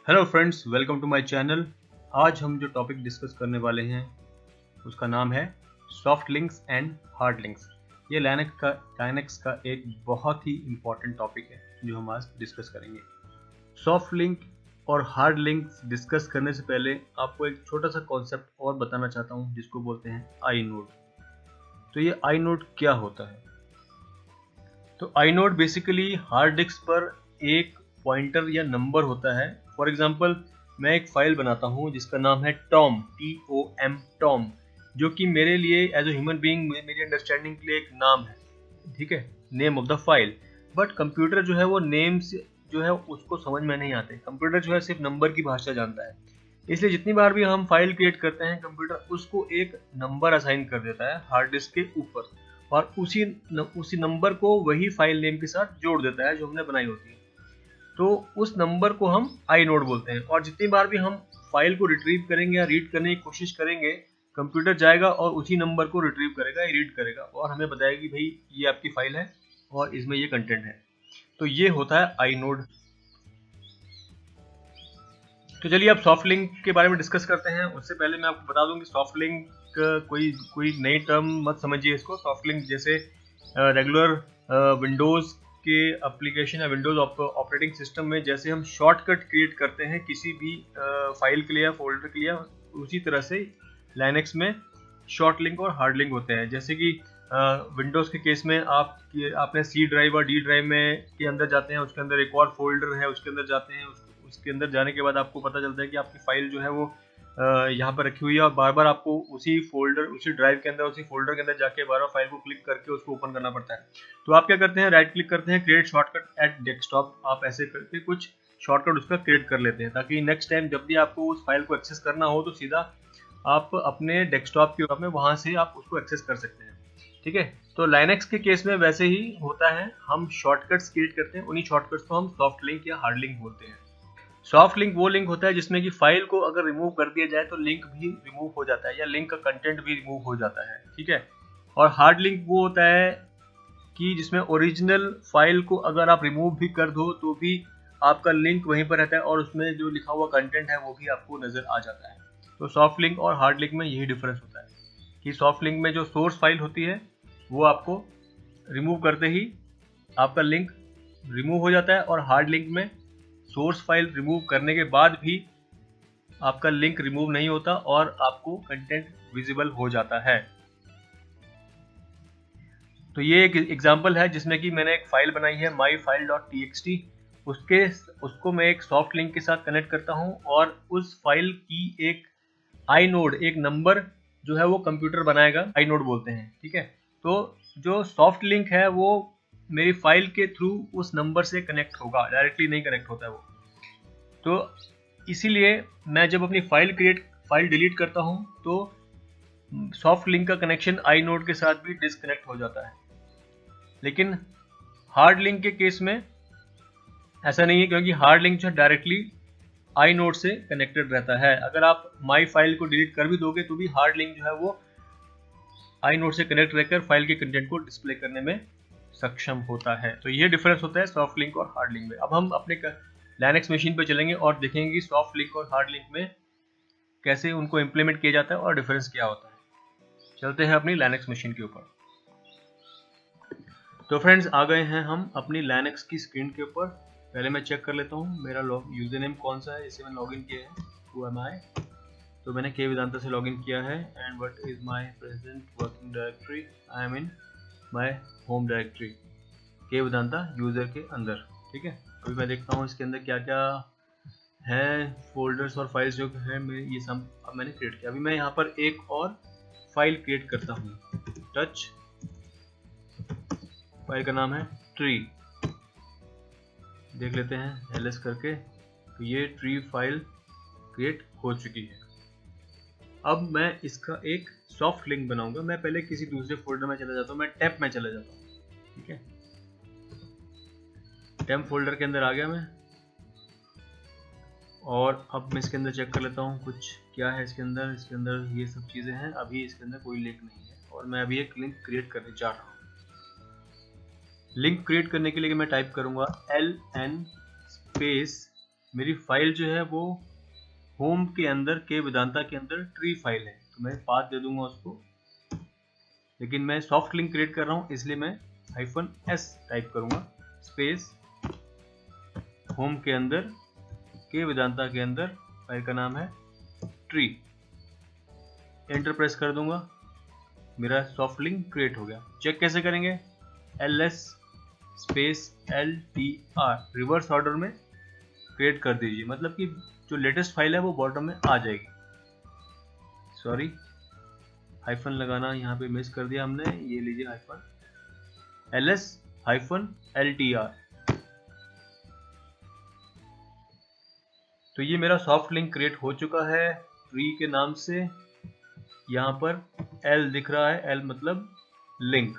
Hello friends, welcome to my channel. आज हम जो टॉपिक डिस्कस करने वाले हैं उसका नाम है soft links and hard links. ये लाइनक्स का एक बहुत ही इम्पॉर्टेंट टॉपिक है जो हम आज डिस्कस करेंगे। सॉफ्ट लिंक और हार्ड लिंक्स डिस्कस करने से पहले आपको एक छोटा सा कॉन्सेप्ट और बताना चाहता हूँ जिसको बोलते हैं आई नोड। तो ये आई नोड क्या होता है? तो आई नोड बेसिकली हार्ड डिस्क पर एक पॉइंटर या नंबर होता है। फॉर एग्जाम्पल, मैं एक फाइल बनाता हूँ जिसका नाम है टॉम, TOM, टॉम, जो कि मेरे लिए एज ए ह्यूमन बीइंग, मेरी अंडरस्टैंडिंग के लिए एक नाम है, ठीक है, name of the file. But computer जो है वो नेम से जो है उसको समझ में नहीं आते। कंप्यूटर जो है सिर्फ नंबर की भाषा जानता है। इसलिए जितनी बार भी हम फाइल क्रिएट करते हैं, कंप्यूटर उसको एक नंबर असाइन कर देता है हार्ड डिस्क के ऊपर, और उसी नंबर को वही फाइल नेम के साथ जोड़ देता है जो हमने बनाई होती है। तो उस नंबर को हम आई नोड बोलते हैं। और जितनी बार भी हम फाइल को रिट्रीव करेंगे या रीड करने की कोशिश करेंगे, कंप्यूटर जाएगा और उसी नंबर को रिट्रीव करेगा या रीड करेगा और हमें बताएगा कि भाई ये आपकी फाइल है और इसमें ये कंटेंट है। तो ये होता है आई नोड। तो चलिए अब सॉफ्ट लिंक के बारे में डिस्कस करते हैं। उससे पहले मैं आपको बता दूं कि सॉफ्ट लिंक कोई नई टर्म मत समझिए इसको। सॉफ्ट लिंक जैसे रेगुलर विंडोज़ के एप्लीकेशन या विंडोज़ ऑपरेटिंग सिस्टम में जैसे हम शॉर्टकट क्रिएट करते हैं किसी भी फाइल के लिए या फोल्डर के लिए, उसी तरह से लाइनक्स में शॉर्ट लिंक और हार्ड लिंक होते हैं। जैसे कि विंडोज़ के केस में आपने सी ड्राइव और डी ड्राइव में के अंदर जाते हैं, उसके अंदर एक और फोल्डर है, उसके अंदर जाते हैं, उसके अंदर जाने के बाद आपको पता चलता है कि आपकी फाइल जो है वो यहाँ पर रखी हुई है और बार बार आपको उसी ड्राइव के अंदर, उसी फोल्डर के अंदर जाके बार बार फाइल को क्लिक करके उसको ओपन करना पड़ता है। तो आप क्या करते हैं, राइट क्लिक करते हैं, क्रिएट शॉर्टकट एट डेस्कटॉप। आप ऐसे करके कुछ शॉर्टकट उसका क्रिएट कर लेते हैं ताकि नेक्स्ट टाइम जब भी आपको उस फाइल को एक्सेस करना हो तो सीधा आप अपने डेस्कटॉप के में वहां से आप उसको एक्सेस कर सकते हैं, ठीक है। तो लाइनक्स के केस में वैसे ही होता है, हम शॉर्टकट्स क्रिएट करते हैं, उन्हीं शॉर्टकट्स को हम सॉफ्ट लिंक या हार्ड लिंक बोलते हैं। सॉफ्ट लिंक वो लिंक होता है जिसमें कि फाइल को अगर रिमूव कर दिया जाए तो लिंक भी रिमूव हो जाता है या लिंक का कंटेंट भी रिमूव हो जाता है, ठीक है। और हार्ड लिंक वो होता है कि जिसमें ओरिजिनल फाइल को अगर आप रिमूव भी कर दो तो भी आपका लिंक वहीं पर रहता है और उसमें जो लिखा हुआ कंटेंट है वो भी आपको नजर आ जाता है। तो सॉफ्ट लिंक और हार्ड लिंक में यही डिफरेंस होता है कि सॉफ्ट लिंक में जो सोर्स फाइल होती है वो आपको रिमूव करते ही आपका लिंक रिमूव हो जाता है, और हार्ड लिंक में सोर्स फाइल रिमूव करने के बाद भी आपका लिंक रिमूव नहीं होता और आपको कंटेंट विजिबल हो जाता है। तो ये एक एग्जांपल है जिसमें कि मैंने एक फाइल बनाई है myfile.txt। उसको मैं एक सॉफ्ट लिंक के साथ कनेक्ट करता हूं और उस फाइल की एक आई नोड, एक नंबर जो है वो कंप्यूटर बनाएगा, आई नोड बोलते हैं, ठीक है। तो जो सॉफ्ट लिंक है वो मेरी फाइल के थ्रू उस नंबर से कनेक्ट होगा, डायरेक्टली नहीं कनेक्ट होता है वो। तो इसीलिए मैं जब अपनी फाइल डिलीट करता हूं तो सॉफ्ट लिंक का कनेक्शन आई नोड के साथ भी डिस्कनेक्ट हो जाता है। लेकिन हार्ड लिंक के केस में ऐसा नहीं है, क्योंकि हार्ड लिंक जो है डायरेक्टली आई नोड से कनेक्टेड रहता है। अगर आप माई फाइल को डिलीट कर भी दोगे तो भी हार्ड लिंक जो है वो आई नोड से कनेक्ट रहकर फाइल के कंटेंट को डिस्प्ले करने में सक्षम होता है। तो ये डिफरेंस होता है सॉफ्ट लिंक और हार्ड लिंक में। अब हम अपने लाइनक्स मशीन पर चलेंगे और देखेंगे कि सॉफ्ट लिंक और हार्ड लिंक में कैसे उनको इम्प्लीमेंट किया जाता है और डिफरेंस क्या होता है। चलते हैं अपनी लाइनक्स मशीन के ऊपर। तो फ्रेंड्स, आ गए हैं हम अपनी लाइनक्स की स्क्रीन के ऊपर। पहले मैं चेक कर लेता हूँ मेरा यूजर नेम कौन सा है जिससे मैंने लॉगिन किया है, हु एम आई। तो मैंने के वेदांता से लॉगिन किया है। And what is my present working directory, I am in my home directory, के वेदांता यूजर के अंदर, ठीक है। अभी मैं देखता हूँ इसके अंदर क्या क्या है, फोल्डर्स और फाइल्स जो है ये सब अब मैंने क्रिएट किया। अभी मैं यहाँ पर एक और फाइल क्रिएट करता हूँ, टच, फाइल का नाम है ट्री। देख लेते हैं ls करके, तो ये ट्री फाइल क्रिएट हो चुकी है। अब मैं इसका एक सॉफ्ट लिंक बनाऊंगा। मैं पहले किसी दूसरे फोल्डर में चला जाता हूँ, मैं टेम्प में चला जाता हूँ, ठीक है। टेम्प फोल्डर के अंदर आ गया मैं, और अब मैं इसके अंदर चेक कर लेता हूँ कुछ क्या है इसके अंदर। इसके अंदर ये सब चीज़ें हैं, अभी इसके अंदर कोई लिंक नहीं है और मैं अभी एक लिंक क्रिएट करने जा रहा हूँ। लिंक क्रिएट करने के लिए मैं टाइप करूंगा ln स्पेस, मेरी फाइल जो है वो होम के अंदर के वेदांता के अंदर ट्री फाइल है, तो मैं पाथ दे दूंगा उसको, लेकिन मैं सॉफ्ट लिंक क्रिएट कर रहा हूँ इसलिए मैं -s टाइप करूंगा, स्पेस होम के अंदर के वेदांता के अंदर फाइल का नाम है ट्री, एंटर प्रेस कर दूंगा, मेरा सॉफ्ट लिंक क्रिएट हो गया। चेक कैसे करेंगे, ls space ltr reverse order में क्रिएट कर दीजिए, मतलब कि जो लेटेस्ट फाइल है वो बॉटम में आ जाएगी। सॉरी, हाइफन लगाना यहाँ पे मिस कर दिया हमने, ये लीजिए हाइफन ls हाइफन ltr। तो ये मेरा सॉफ्ट लिंक क्रिएट हो चुका है ट्री के नाम से, यहाँ पर l दिख रहा है, l मतलब लिंक।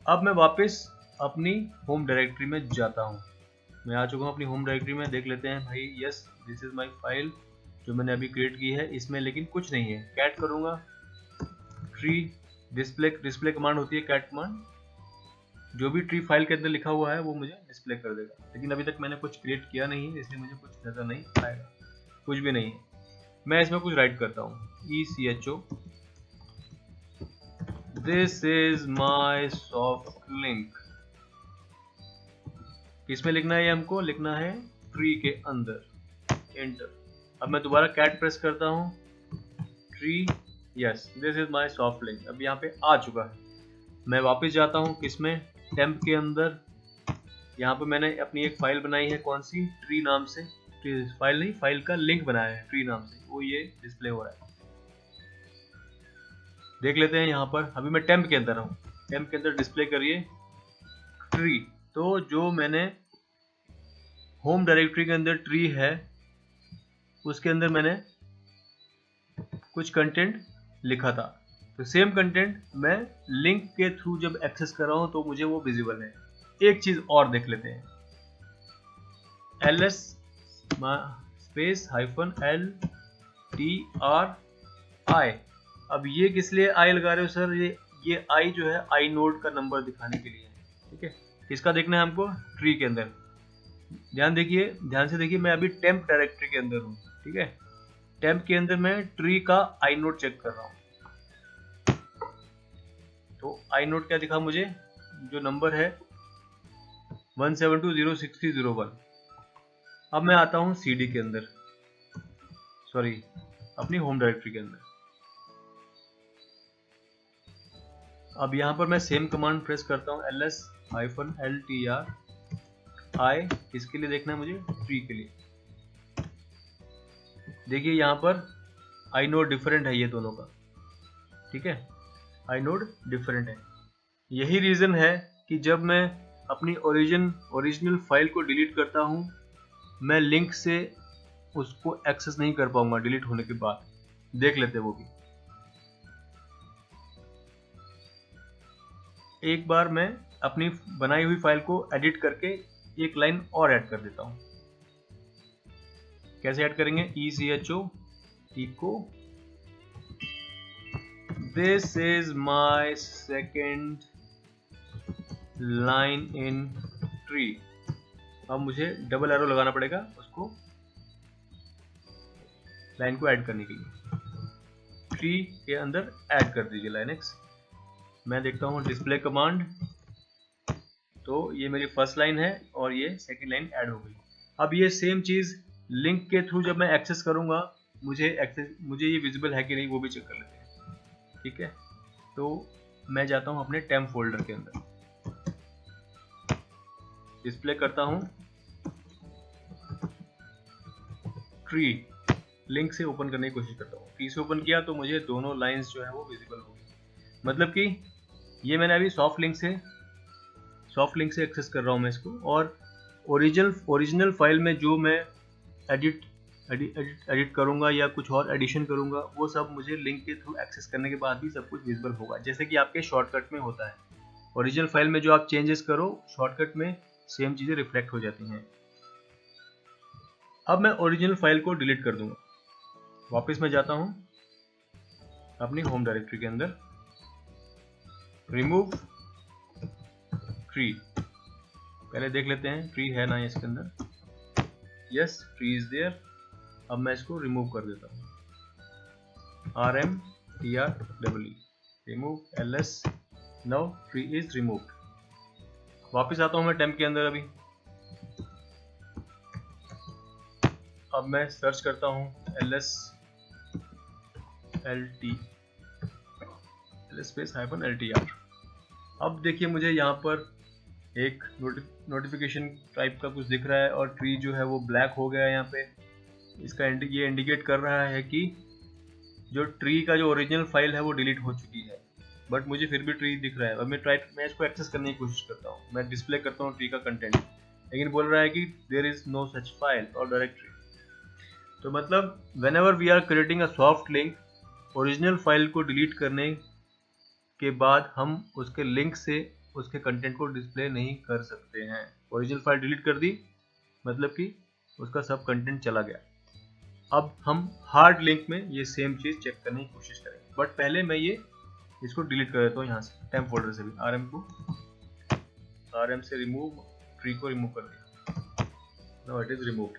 अब मैं वापस अपनी होम डायरेक्टरी में जाता हूँ, मैं आ चुका हूँ अपनी होम डायरेक्टरी में, देख लेते हैं भाई, yes this is my file जो मैंने अभी क्रिएट की है, इसमें लेकिन कुछ नहीं है। कैट करूँगा, ट्री डिस्प्ले कमांड होती है कैट कमांड, जो भी ट्री फाइल के अंदर लिखा हुआ है वो मुझे डिस्प्ले कर देगा, लेकिन अभी तक मैंने कुछ क्रिएट किया नहीं है इसलिए मुझे कुछ नजर नहीं आएगा, कुछ भी नहीं है। मैं इसमें कुछ राइट करता हूँ, echo this is my soft link. किसमें लिखना है, ये हमको लिखना है ट्री के अंदर, एंटर। अब मैं दोबारा कैट प्रेस करता हूँ, tree, yes this is my soft link, अब यहाँ पे आ चुका है। मैं वापस जाता हूँ किसमें, टेम्प के अंदर, यहाँ पे मैंने अपनी एक फाइल बनाई है, कौन सी, ट्री नाम से, फाइल नहीं, फाइल का लिंक बनाया है ट्री नाम से, वो ये डिस्प्ले हो रहा है। देख लेते हैं यहाँ पर, अभी मैं टेम्प के अंदर हूँ, टेम्प के अंदर डिस्प्ले करिए ट्री। तो जो मैंने होम डायरेक्टरी के अंदर ट्री है उसके अंदर मैंने कुछ कंटेंट लिखा था, तो सेम कंटेंट मैं लिंक के थ्रू जब एक्सेस कर रहा हूँ तो मुझे वो विजिबल है। एक चीज और देख लेते हैं, ls स्पेस हाइफन ltri। अब ये किस लिए आई लगा रहे हो सर, ये आई जो है आई नोड का नंबर दिखाने के लिए है, ठीक है। किसका देखना है हमको, ट्री के अंदर। ध्यान देखिए, ध्यान से देखिए, मैं अभी टेम्प डायरेक्टरी के अंदर हूँ, ठीक है। टेम्प के अंदर मैं ट्री का आई नोड चेक कर रहा हूँ, तो आई नोड क्या दिखा मुझे, जो नंबर है 172063001। अब मैं आता हूँ CD के अंदर, सॉरी अपनी होम डायरेक्टरी के अंदर। अब यहाँ पर मैं सेम कमांड प्रेस करता हूँ, ls -ltr i, किसके लिए देखना है मुझे, ट्री के लिए। देखिए यहाँ पर आई नोड डिफरेंट है ये दोनों का, ठीक है, आई नोड डिफरेंट है। यही रीजन है कि जब मैं अपनी ओरिजिनल फाइल को डिलीट करता हूँ, मैं लिंक से उसको एक्सेस नहीं कर पाऊंगा डिलीट होने के बाद। देख लेते हैं वो भी। एक बार मैं अपनी बनाई हुई फाइल को एडिट करके एक लाइन और ऐड कर देता हूँ। कैसे ऐड करेंगे, echo this is my second line in tree. अब मुझे डबल एरो लगाना पड़ेगा उसको, लाइन को ऐड करने के लिए। ट्री के अंदर ऐड कर दीजिए लाइन एक्स। मैं देखता हूँ डिस्प्ले कमांड, तो ये मेरी फर्स्ट लाइन है और ये सेकंड लाइन ऐड हो गई। अब ये सेम चीज लिंक के थ्रू जब मैं एक्सेस करूंगा, मुझे ये विजिबल है कि नहीं वो भी चेक कर लेते हैं, ठीक है। तो मैं जाता हूँ अपने टेम्प फोल्डर के अंदर, डिस्प्ले करता हूँ ट्री, लिंक से ओपन करने की कोशिश करता हूँ। ट्री से ओपन किया तो मुझे दोनों लाइंस जो है वो विजिबल हो गई, मतलब कि ये मैंने अभी सॉफ्ट लिंक से एक्सेस कर रहा हूँ मैं इसको, और ओरिजिनल फाइल में जो मैं एडिट करूंगा या कुछ और एडिशन करूंगा, वो सब मुझे लिंक के थ्रू एक्सेस करने के बाद भी सब कुछ विजिबल होगा, जैसे कि आपके शॉर्टकट में होता है। ओरिजिनल फाइल में जो आप चेंजेस करो, शॉर्टकट में सेम चीजें रिफ्लेक्ट हो जाती हैं। अब मैं ओरिजिनल फाइल को डिलीट कर दूंगा। वापस मैं जाता हूं अपनी होम डायरेक्टरी के अंदर, रिमूव ट्री, पहले देख लेते हैं ट्री है ना इसके अंदर, यस ट्री इज देयर। अब मैं इसको रिमूव कर देता हूँ, RMTREE, remove LS, now tree is removed. वापस आता हूँ मैं टेम्प के अंदर। अभी अब मैं सर्च करता हूँ LS स्पेस -LTR। अब देखिए मुझे यहाँ पर एक नोटिफिकेशन टाइप का कुछ दिख रहा है और ट्री जो है वो ब्लैक हो गया है यहाँ पे। इसका ये इंडिकेट कर रहा है कि जो ट्री का जो ओरिजिनल फाइल है वो डिलीट हो चुकी है, बट मुझे फिर भी ट्री दिख रहा है। अब मैं इसको एक्सेस करने की कोशिश करता हूँ, मैं डिस्प्ले करता हूँ ट्री का कंटेंट, लेकिन बोल रहा है कि there is no such file और डायरेक्टरी। तो मतलब whenever we are creating a soft link, original file को डिलीट करने के बाद हम उसके लिंक से उसके कंटेंट को डिस्प्ले नहीं कर सकते हैं। ओरिजिनल फाइल डिलीट कर दी मतलब कि उसका सब कंटेंट चला गया। अब हम हार्ड लिंक में ये सेम चीज चेक करने की कोशिश करेंगे, बट पहले मैं ये इसको डिलीट कर देता हूँ यहाँ से, टेम्प फोल्डर से भी। RM से रिमूव, ट्री को रिमूव कर दिया, नाउ इट इज रिमूव्ड।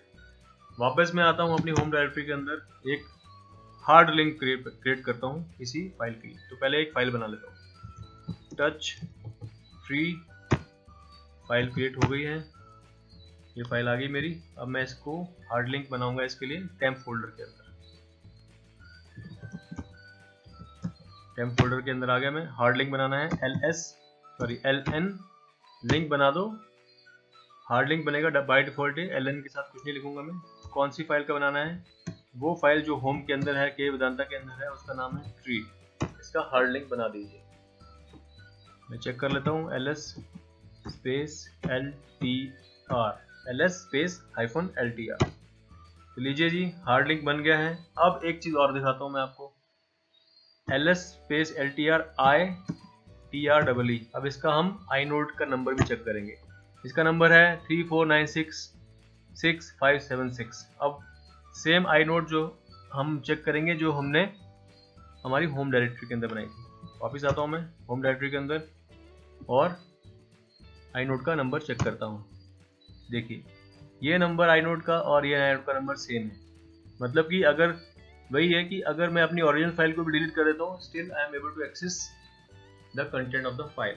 वापस मैं आता हूँ अपनी होम डायरेक्टरी के अंदर, एक हार्ड लिंक क्रिएट करता हूँ इसी फाइल के लिए। तो पहले एक फाइल बना लेता हूँ, टच ट्री, फाइल क्रिएट हो गई है, ये फाइल आ गई मेरी। अब मैं इसको हार्ड लिंक बनाऊंगा इसके लिए टेम्प फोल्डर के अंदर। टेम्प फोल्डर के अंदर आ गया मैं, हार्ड लिंक बनाना है LN लिंक बना दो। हार्ड लिंक बनेगा बाय डिफॉल्ट है, LN के साथ कुछ नहीं लिखूंगा मैं। कौन सी फाइल का बनाना है? वो फाइल जो होम के अंदर है, के वेदांता के अंदर है, उसका नाम है ट्री। इसका हार्ड लिंक बना दीजिए। मैं चेक कर लेता हूँ, LS space LTR, LS space -LTR। तो लीजिए जी, हार्ड लिंक बन गया है। अब एक चीज और दिखाता हूँ मैं आपको, LS स्पेस LTR ITREE। अब इसका हम inode का नंबर भी चेक करेंगे। इसका नंबर है 349665676। अब सेम inode जो हम चेक करेंगे जो हमने हमारी होम डायरेक्टरी के अंदर बनाई थी। वापस आता हूँ मैं होम डायरेक्टरी के अंदर और inode का नंबर चेक करता हूँ। देखिए ये नंबर inode का और ये inode का नंबर सेम है, मतलब कि अगर वही है कि अगर मैं अपनी ओरिजिनल फाइल को भी डिलीट कर देता हूँ, still I'm able to access the content of the file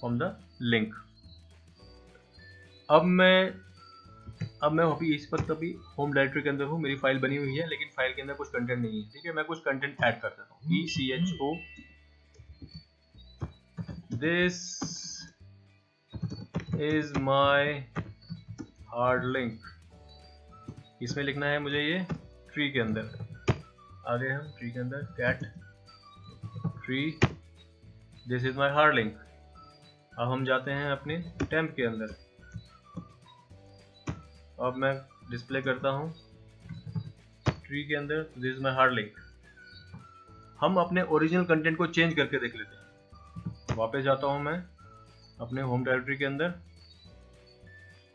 from the link. अब मैं अभी इस वक्त अभी होम डायरेक्टरी के अंदर हूँ, मेरी फाइल बनी हुई है, लेकिन फाइल के अंदर कुछ कंटेंट नहीं है। ठीक है, मैं कुछ कंटेंट ऐड कर देता हूँ। ECHO this is my hard link, इसमें लिखना है मुझे ये ट्री के अंदर। आ गए हम ट्री के अंदर, cat tree, this is my hard link. अब हम जाते हैं अपने टेम्प के अंदर। अब मैं डिस्प्ले करता हूँ ट्री के अंदर, this is my hard link. हम अपने ओरिजिनल कंटेंट को चेंज करके देख लेते हैं। वापस जाता हूँ मैं अपने होम डायरेक्टरी के अंदर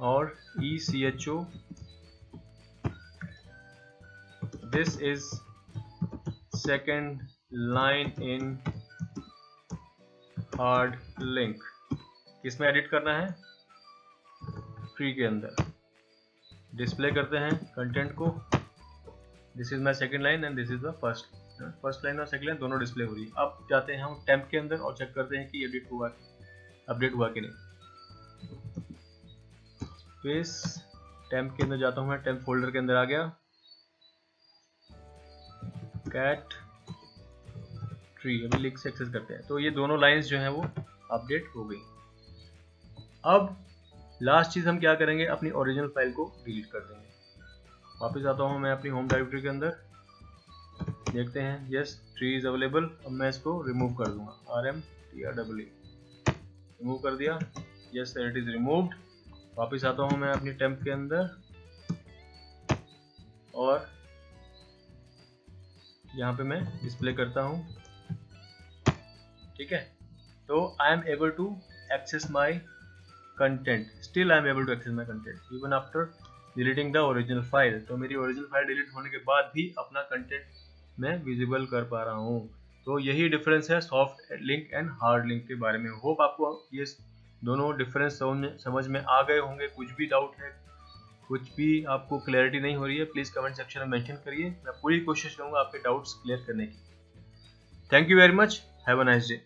और ECHO this is second line in hard link. किसमें एडिट करना है? ट्री के अंदर। डिस्प्ले करते हैं कंटेंट को, this is my second line and this is the first line और सेकेंड लाइन दोनों डिस्प्ले हो रही है। अब जाते हैं हम टेम्प के अंदर और चेक करते हैं कि अपडेट हुआ कि नहीं। तो इस टेम्प के अंदर जाता हूँ मैं, टेम्प फोल्डर के अंदर आ गया, कैट ट्री, अभी लिंक से एक्सेस करते हैं। तो ये दोनों लाइंस जो हैं वो अपडेट हो गई। अब लास्ट चीज हम क्या करेंगे, अपनी ओरिजिनल फाइल को डिलीट कर देंगे। वापस आता हूँ मैं अपनी होम डायरेक्टरी के अंदर, देखते हैं यस ट्री इज अवेलेबल। अब मैं इसको रिमूव कर दूंगा, RMTREE, रिमूव कर दिया, यस इट इज रिमूव्ड। वापस आता हूँ मैं अपनी टेम्प के अंदर और यहाँ पे मैं डिस्प्ले करता हूँ। ठीक है, तो I'm able to access my content, still I'm able to access my content even after deleting the original file. तो मेरी ओरिजिनल फाइल डिलीट होने के बाद भी अपना कंटेंट मैं विजिबल कर पा रहा हूँ। तो यही डिफरेंस है soft link and hard link के बारे में। होप आपको ये दोनों डिफरेंस समझ में आ गए होंगे। कुछ भी डाउट है, कुछ भी आपको क्लैरिटी नहीं हो रही है, प्लीज़ कमेंट सेक्शन में मेंशन करिए। मैं पूरी कोशिश करूँगा आपके डाउट्स क्लियर करने की। Thank you very much, have a nice day.